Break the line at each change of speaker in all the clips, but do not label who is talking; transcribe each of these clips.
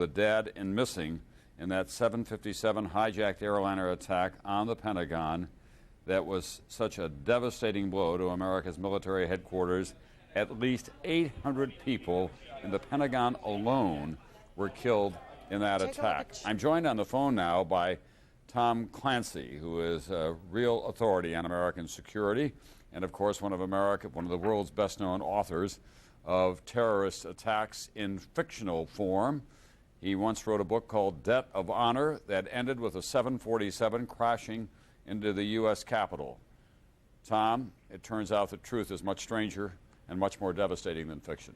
The dead and missing in that 757 hijacked airliner attack on the Pentagon that was such a devastating blow to America's military headquarters. At least 800 people in the Pentagon alone were killed in that attack. I'm joined on the phone now by Tom Clancy, who is a real authority on American security and, of course, one of the world's best-known authors of terrorist attacks in fictional form. He once wrote a book called Debt of Honor that ended with a 747 crashing into the U.S. Capitol. Tom, it turns out that truth is much stranger and much more devastating than fiction.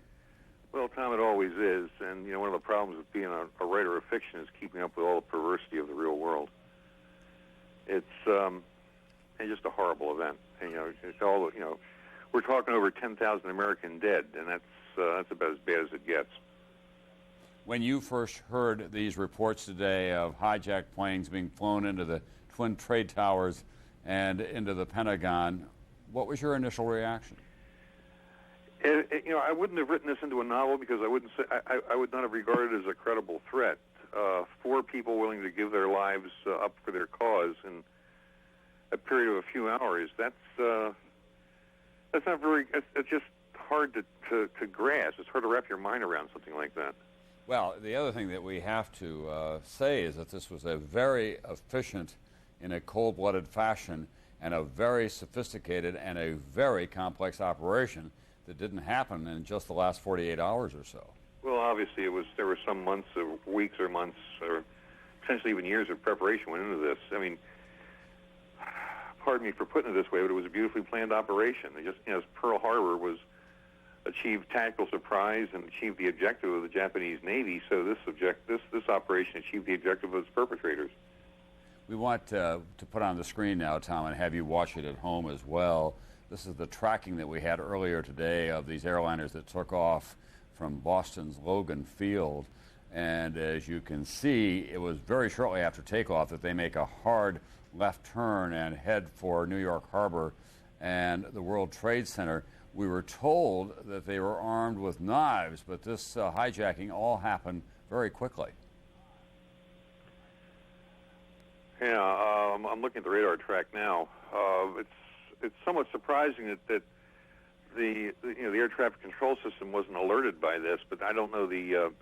Well, Tom, it always is. And, one of the problems with being a writer of fiction is keeping up with all the perversity of the real world. It's just a horrible event. And, it's all, we're talking over 10,000 American dead, and that's about as bad as it gets.
When you first heard these reports today of hijacked planes being flown into the Twin Trade Towers and into the Pentagon, what was your initial reaction?
I wouldn't have written this into a novel because I would not have regarded it as a credible threat. 4 people willing to give their lives up for their cause in a period of a few hours. That's not very. It's just hard to grasp. It's hard to wrap your mind around something like that.
Well, the other thing that we have to say is that this was a very efficient, in a cold-blooded fashion, and a very sophisticated and a very complex operation that didn't happen in just the last 48 hours or so.
Well, obviously, there were some months or weeks or months or potentially even years of preparation went into this. I mean, pardon me for putting it this way, but it was a beautifully planned operation. Pearl Harbor achieved tactical surprise and achieved the objective of the Japanese Navy, so this operation achieved the objective of its perpetrators.
We want to put on the screen now, Tom, and have you watch it at home as well. This is the tracking that we had earlier today of these airliners that took off from Boston's Logan Field. And as you can see, it was very shortly after takeoff that they make a hard left turn and head for New York Harbor and the World Trade Center. We were told that they were armed with knives, but this hijacking all happened very quickly.
Yeah, I'm looking at the radar track now. It's somewhat surprising that the air traffic control system wasn't alerted by this, but I don't know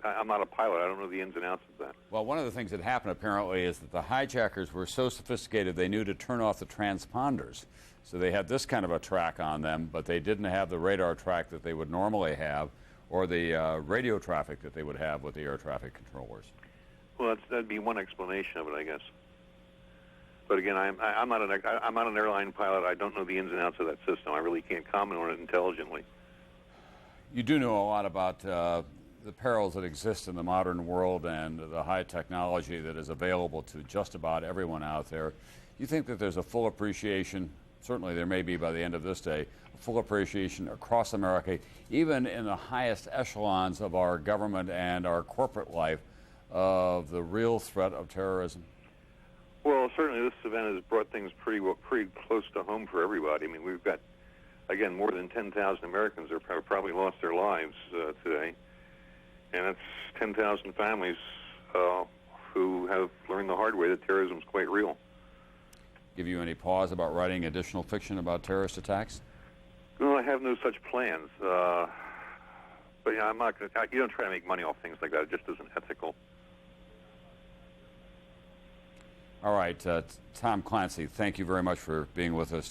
I'm not a pilot. I don't know the ins and outs of that.
Well, one of the things that happened apparently is that the hijackers were so sophisticated they knew to turn off the transponders. So they had this kind of a track on them, but they didn't have the radar track that they would normally have, or the radio traffic that they would have with the air traffic controllers.
Well, that'd be one explanation of it, I guess. But again, I'm not an airline pilot. I don't know the ins and outs of that system. I really can't comment on it intelligently.
You do know a lot about the perils that exist in the modern world and the high technology that is available to just about everyone out there. You think that there's a full appreciation, certainly there may be by the end of this day, a full appreciation across America, even in the highest echelons of our government and our corporate life, of the real threat of terrorism?
Well, certainly this event has brought things pretty close to home for everybody. I mean, we've got, again, more than 10,000 Americans have probably lost their lives today. And that's 10,000 families who have learned the hard way that terrorism is quite real.
Give you any pause about writing additional fiction about terrorist attacks?
No, I have no such plans. But I'm not going to. You don't try to make money off things like that. It just isn't ethical.
All right, Tom Clancy, thank you very much for being with us.